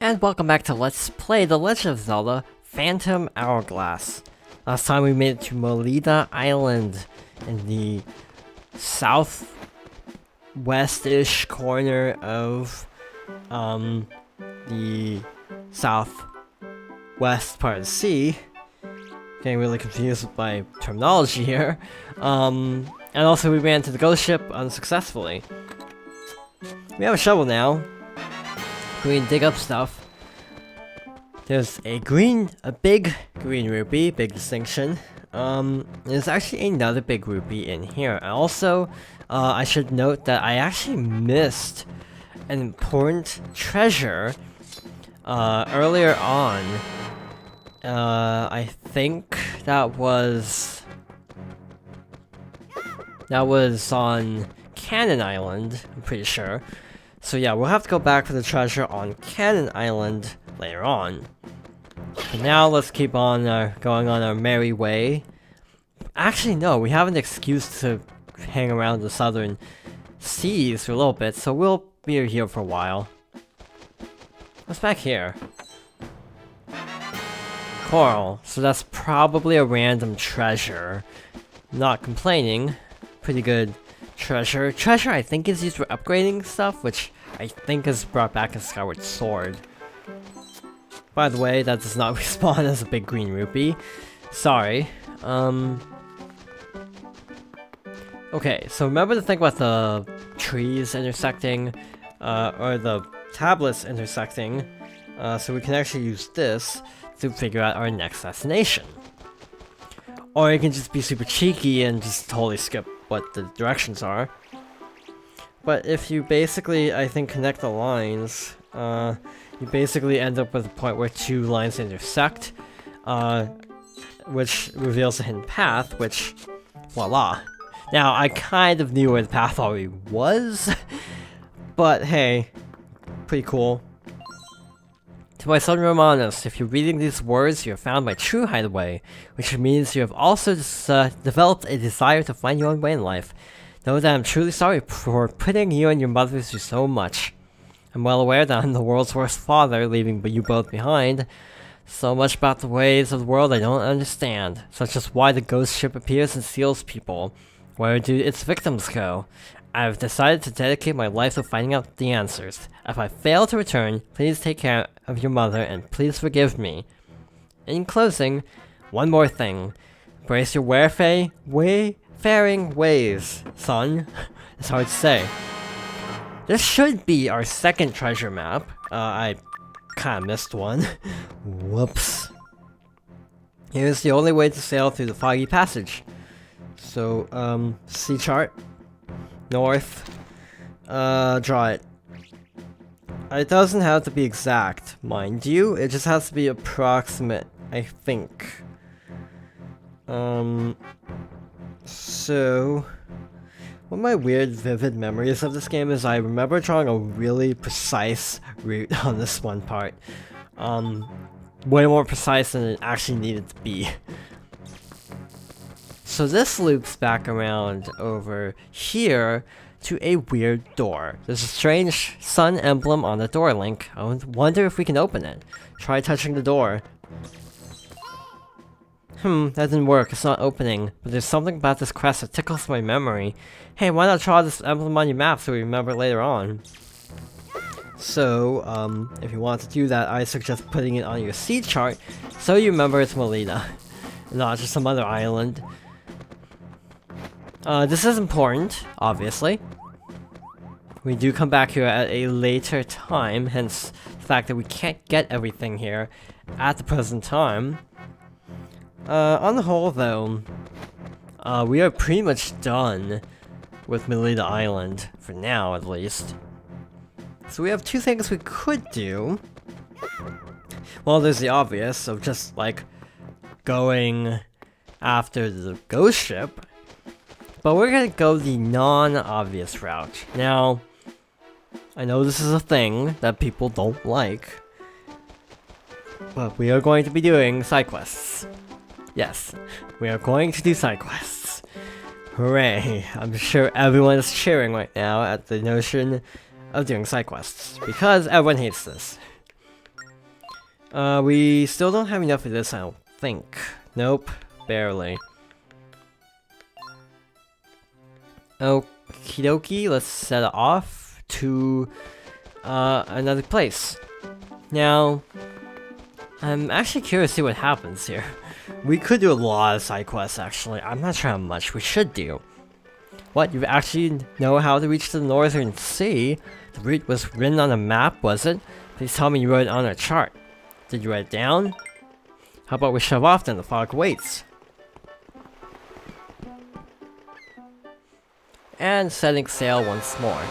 And welcome back to Let's Play The Legend of Zelda Phantom Hourglass. Last time we made it to Melida Island in the southwest-ish corner of the southwest part of the sea. Getting really confused with my terminology here. And also we ran to the ghost ship unsuccessfully. We have a shovel now. We can dig up stuff. There's a big green rupee, big distinction. There's actually another big rupee in here. Also, I should note that I actually missed an important treasure earlier on. I think that was on Cannon Island, I'm pretty sure. So yeah, we'll have to go back for the treasure on Cannon Island later on. But now let's keep on going on our merry way. Actually, no, we have an excuse to hang around the southern seas for a little bit, so we'll be here for a while. What's back here? Coral, so that's probably a random treasure. Not complaining. Pretty good treasure. Treasure I think is used for upgrading stuff, which I think is brought back in Skyward Sword. By the way, that does not respawn as a big green rupee. Sorry. Okay, so remember to think about the trees intersecting, or the tablets intersecting, so we can actually use this to figure out our next destination. Or you can just be super cheeky and just totally skip what the directions are. But if you basically, I think, connect the lines, you basically end up with a point where two lines intersect, which reveals a hidden path, which, voila. Now, I kind of knew where the path already was, but hey, pretty cool. To my son Romanus, if you're reading these words, you have found my true hideaway, which means you have also developed a desire to find your own way in life. Know that I'm truly sorry for putting you and your mother through so much. I'm well aware that I'm the world's worst father, leaving you both behind. So much about the ways of the world I don't understand, such as why the ghost ship appears and steals people. Where do its victims go? I've decided to dedicate my life to finding out the answers. If I fail to return, please take care of your mother and please forgive me. In closing, one more thing. Embrace your wayfaring ways, son. It's hard to say. This should be our second treasure map. I kinda missed one. Whoops. Here's the only way to sail through the foggy passage. So, sea chart. North. Draw it. It doesn't have to be exact, mind you. It just has to be approximate, I think. So... one of my weird, vivid memories of this game is I remember drawing a really precise route on this one part. Way more precise than it actually needed to be. So this loops back around over here to a weird door. There's a strange sun emblem on the door link. I wonder if we can open it. Try touching the door. That didn't work, it's not opening, but there's something about this crest that tickles my memory. Hey, why not draw this emblem on your map so we remember it later on? So, if you want to do that, I suggest putting it on your sea chart so you remember it's Melida, not just some other island. This is important, obviously. We do come back here at a later time, hence the fact that we can't get everything here at the present time. On the whole, though, we are pretty much done with Melida Island, for now at least. So we have two things we could do. Well, there's the obvious of just, like, going after the ghost ship. But we're gonna go the non-obvious route. Now, I know this is a thing that people don't like, but we are going to be doing side quests. Yes, we are going to do side quests. Hooray! I'm sure everyone is cheering right now at the notion of doing side quests, because everyone hates this. We still don't have enough of this, I don't think. Nope, barely. Okie dokie, let's set it off to another place. Now, I'm actually curious to see what happens here. We could do a lot of side quests, actually. I'm not sure how much we should do. What, you actually know how to reach the Northern Sea? The route was written on a map, was it? Please tell me you wrote it on a chart. Did you write it down? How about we shove off then, the fog waits. And setting sail once more.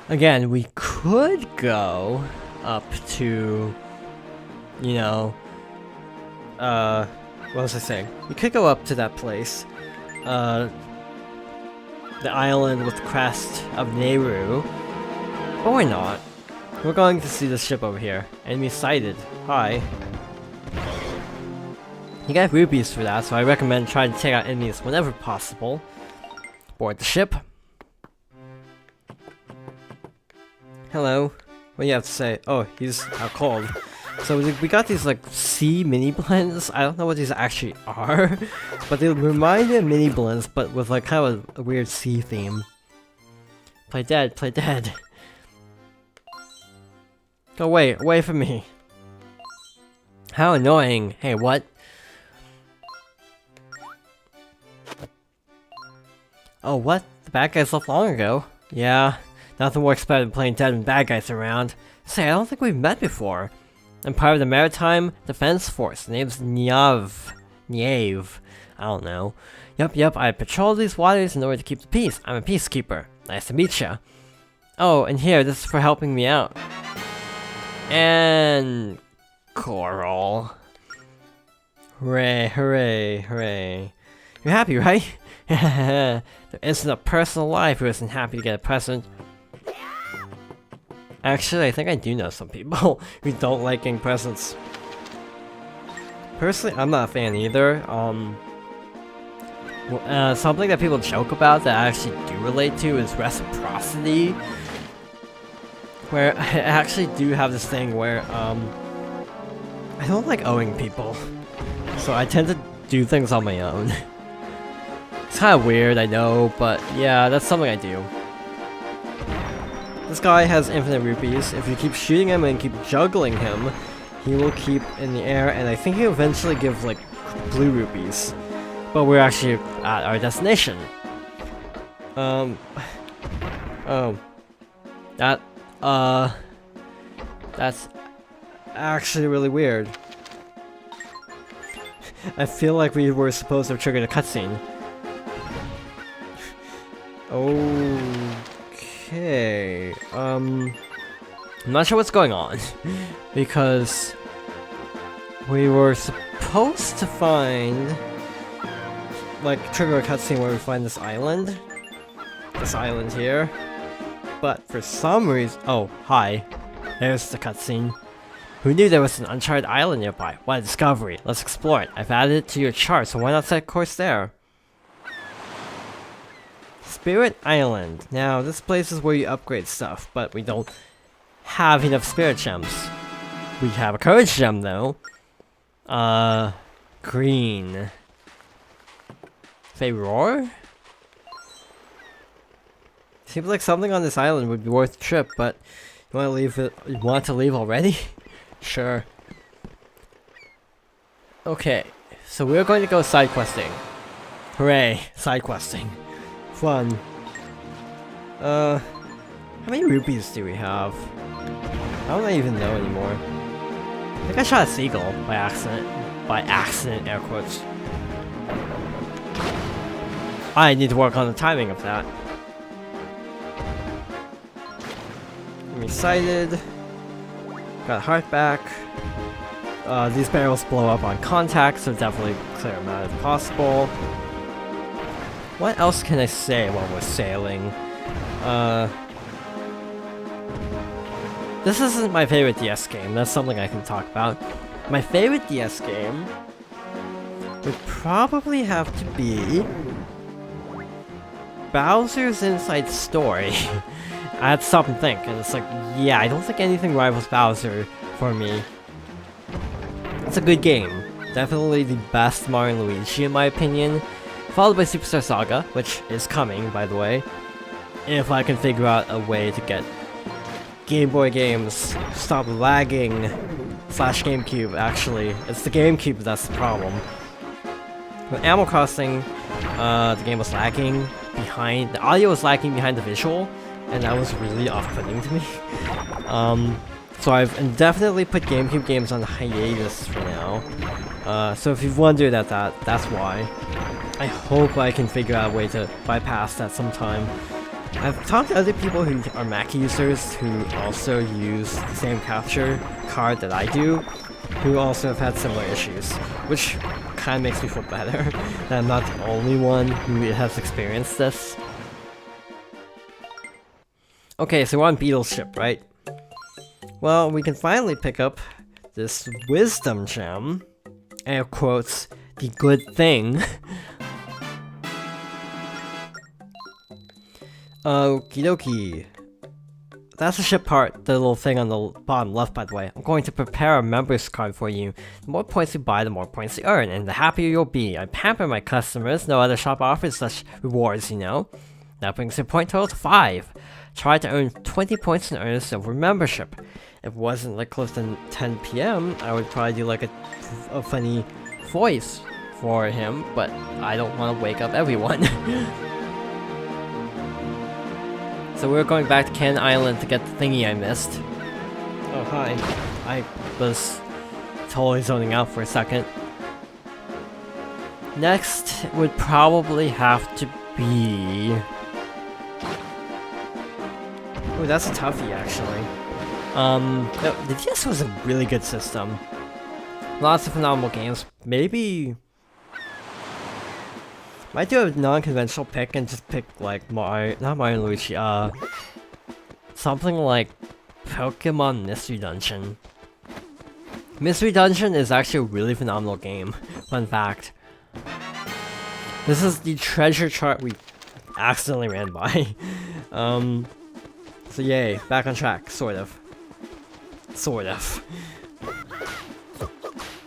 Again, we could go up to, you know, what was I saying? We could go up to that place, the island with the crest of Nehru, but we're not. We're going to see the ship over here. Enemy sighted. Hi. You get rupees for that, so I recommend trying to take out enemies whenever possible. Board the ship. Hello. What do you have to say? Oh, he's out cold. So we got these like sea mini blends. I don't know what these actually are, but they remind me of mini blends, but with like kind of a weird sea theme. Play dead, play dead. Go away from me. How annoying. Hey, what? Oh, what? The bad guys left long ago? Yeah, nothing works better than playing dead when bad guys are around. Say, I don't think we've met before. I'm part of the Maritime Defense Force. The name's Nyav. I don't know. Yep, I patrol these waters in order to keep the peace. I'm a peacekeeper. Nice to meet ya. Oh, and here, this is for helping me out. And... Coral. Hooray, hooray, hooray. You're happy, right? There isn't a person alive who isn't happy to get a present. Actually, I think I do know some people who don't like getting presents. Personally, I'm not a fan either. Something that people joke about that I actually do relate to is reciprocity. Where I actually do have this thing where, I don't like owing people. So I tend to do things on my own. It's kind of weird, I know, but yeah, that's something I do. This guy has infinite rupees. If you keep shooting him and keep juggling him, he will keep in the air, and I think he'll eventually give, like, blue rupees. But we're actually at our destination. Oh. That's actually really weird. I feel like we were supposed to have triggered a cutscene. Okay, I'm not sure what's going on, because we were supposed to find, like, trigger a cutscene where we find this island here, but for some reason, oh, hi, there's the cutscene. Who knew there was an uncharted island nearby? What a discovery, let's explore it. I've added it to your chart, so why not set course there? Spirit Island. Now, this place is where you upgrade stuff, but we don't have enough spirit gems. We have a courage gem, though. Green. They roar? Seems like something on this island would be worth the trip, but you want to leave it? You want to leave already? Sure. Okay, so we're going to go side questing. Hooray, side questing. Fun. How many rupees do we have? I don't even know anymore. I think I shot a seagull by accident. By accident, air quotes. I need to work on the timing of that. I'm excited. Got a heart back. These barrels blow up on contact, so definitely clear them out if possible. What else can I say while we're sailing? This isn't my favorite DS game, that's something I can talk about. My favorite DS game would probably have to be Bowser's Inside Story. I had to stop and think, and it's like, yeah, I don't think anything rivals Bowser for me. It's a good game. Definitely the best Mario and Luigi in my opinion. Followed by Superstar Saga, which is coming, by the way. If I can figure out a way to get Game Boy games stop lagging. Slash GameCube, actually. It's the GameCube that's the problem. With Animal Crossing, the game was lagging behind, the audio was lagging behind the visual, and that was really off-putting to me. So I've indefinitely put GameCube games on hiatus for now. So if you've wondered at that, that's why. I hope I can figure out a way to bypass that sometime. I've talked to other people who are Mac users who also use the same capture card that I do, who also have had similar issues, which kind of makes me feel better that I'm not the only one who has experienced this. Okay, so we're on Beetle's ship, right? Well, we can finally pick up this wisdom gem, air quotes, the good thing. Okie dokie. That's the ship part, the little thing on the bottom left, by the way. I'm going to prepare a members card for you. The more points you buy, the more points you earn, and the happier you'll be. I pamper my customers. No other shop offers such rewards, you know. That brings your point total to 5. Try to earn 20 points and earn a silver membership. If it wasn't like close to 10 PM, I would probably do like a funny voice for him, but I don't want to wake up everyone. So we're going back to Ken Island to get the thingy I missed. Oh, hi. I was totally zoning out for a second. Next would probably have to be... Oh, that's a toughie, actually. The DS was a really good system. Lots of phenomenal games. Maybe... Might do a non-conventional pick and just pick like Mario, not Mario and Luigi, something like Pokemon Mystery Dungeon. Mystery Dungeon is actually a really phenomenal game. Fun fact. This is the treasure chart we accidentally ran by. So yay, back on track, sort of. Sort of.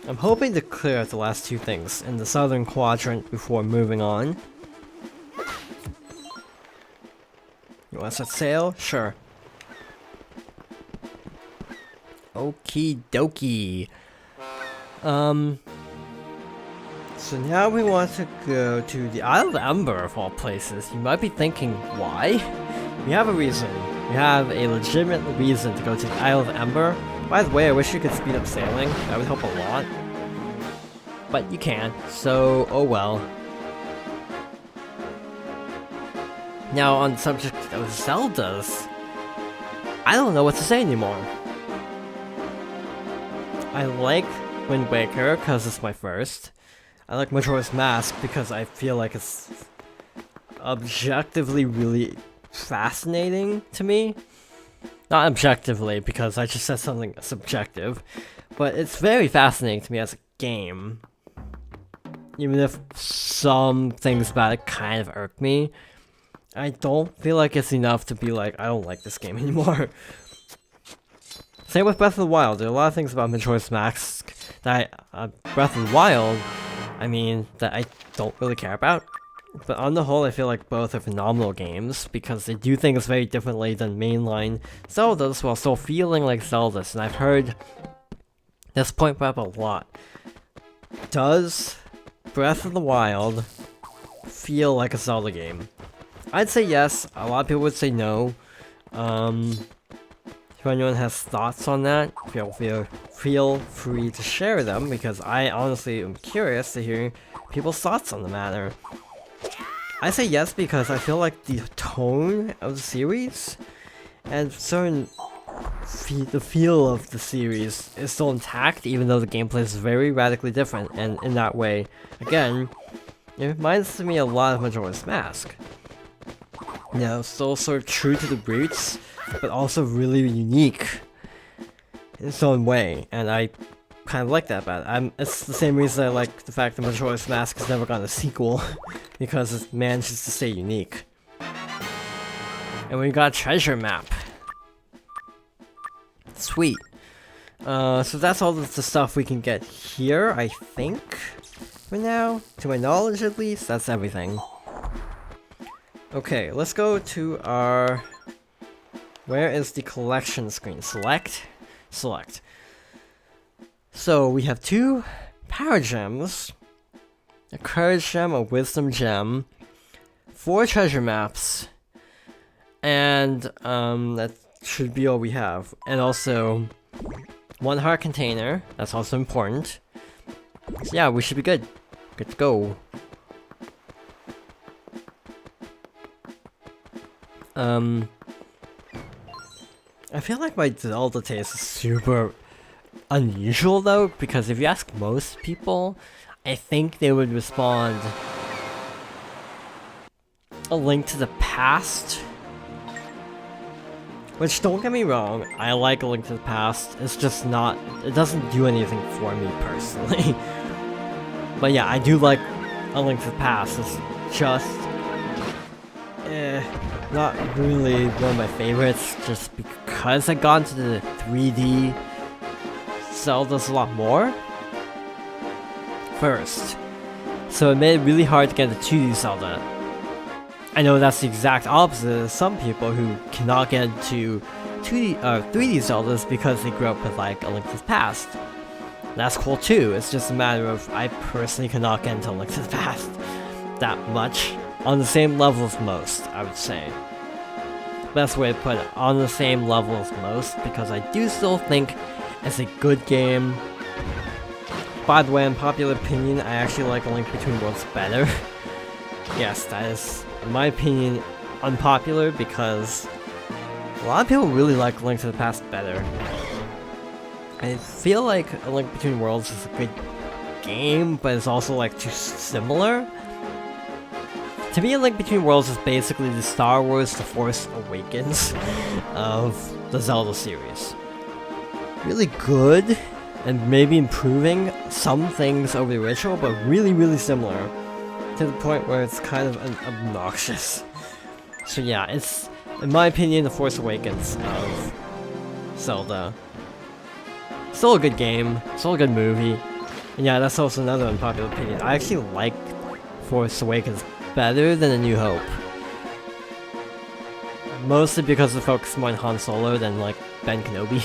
I'm hoping to clear out the last two things in the southern quadrant before moving on. You want to set sail? Sure. Okie dokie. So now we want to go to the Isle of Ember of all places. You might be thinking, why? We have a reason. We have a legitimate reason to go to the Isle of Ember. By the way, I wish you could speed up sailing. That would help a lot. But you can't, so oh well. Now, on the subject of Zeldas, I don't know what to say anymore. I like Wind Waker because it's my first. I like Majora's Mask because I feel like it's objectively really fascinating to me. Not objectively, because I just said something subjective, but it's very fascinating to me as a game. Even if some things about it kind of irk me, I don't feel like it's enough to be like, I don't like this game anymore. Same with Breath of the Wild. There are a lot of things about Majora's Mask that Breath of the Wild, I mean, that I don't really care about. But on the whole, I feel like both are phenomenal games, because they do things very differently than mainline Zeldas while still feeling like Zeldas, and I've heard this point brought up a lot. Does Breath of the Wild feel like a Zelda game? I'd say yes, a lot of people would say no. If anyone has thoughts on that, feel free to share them, because I honestly am curious to hear people's thoughts on the matter. I say yes because I feel like the tone of the series and the feel of the series is still intact, even though the gameplay is very radically different, and in that way, again, it reminds me a lot of Majora's Mask. You know, still sort of true to the roots, but also really unique in its own way, and I kind of like that about it. It's the same reason I like the fact that Majora's Mask has never gotten a sequel, because it manages to stay unique. And we got a treasure map. Sweet. So that's all the stuff we can get here, I think. For now, to my knowledge at least, that's everything. Okay, let's go to our... Where is the collection screen? Select? Select. So we have 2 power gems, a courage gem, a wisdom gem, 4 treasure maps, and that should be all we have. And also 1 heart container, that's also important. So yeah, we should be good. Good to go. I feel like my Zelda taste is super unusual though, because if you ask most people, I think they would respond A Link to the Past. Which, don't get me wrong, I like A Link to the Past, it's just not, it doesn't do anything for me personally. But yeah, I do like A Link to the Past, it's just... not really one of my favorites, just because I got into the 3D Zeldas a lot more first. So it made it really hard to get into 2D Zelda. I know that's the exact opposite of some people who cannot get into 3D Zeldas because they grew up with like A Link to the Past. That's cool too, it's just a matter of I personally cannot get into A Link to the Past that much. On the same level as most, I would say. Best way to put it, on the same level as most, because I do still think it's a good game. By the way, in popular opinion, I actually like A Link Between Worlds better. Yes, that is, in my opinion, unpopular, because a lot of people really like A Link to the Past better. I feel like A Link Between Worlds is a good game, but it's also like too similar. To me, A Link Between Worlds is basically the Star Wars The Force Awakens of the Zelda series. Really good, and maybe improving some things over the original, but really, really similar. To the point where it's kind of obnoxious. So yeah, it's, in my opinion, The Force Awakens of Zelda. Still a good game, still a good movie. And yeah, that's also another unpopular opinion. I actually like Force Awakens better than A New Hope. Mostly because it focuses more on Han Solo than like Ben Kenobi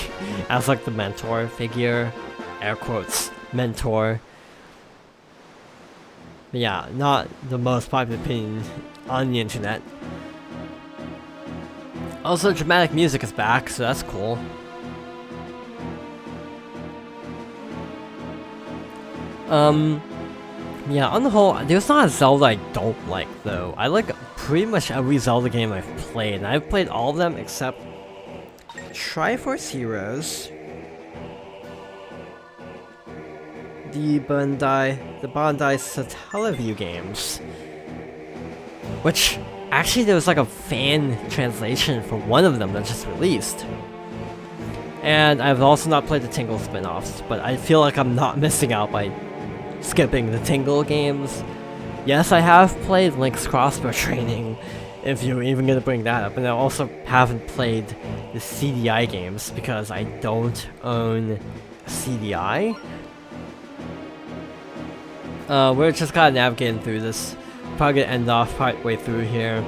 as like the mentor figure, air quotes, mentor. But yeah, not the most popular opinion on the internet. Also, dramatic music is back, so that's cool. Yeah, on the whole, there's not a Zelda I don't like, though. I like pretty much every Zelda game I've played, and I've played all of them except Triforce Heroes, the Bandai Satellaview games, which, actually there was like a fan translation for one of them that just released. And I've also not played the Tingle spin-offs, but I feel like I'm not missing out by skipping the Tingle games. Yes, I have played Link's Crossbow Training, if you're even gonna bring that up, and I also haven't played the CDI games because I don't own CDI. We're just kinda navigating through this. Probably gonna end off partway through here.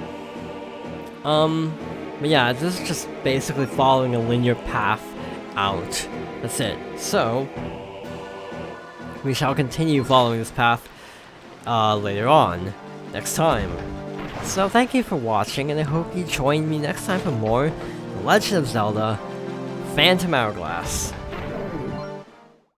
But yeah, this is just basically following a linear path out. That's it. So, we shall continue following this path later on, next time. So thank you for watching, and I hope you join me next time for more The Legend of Zelda Phantom Hourglass.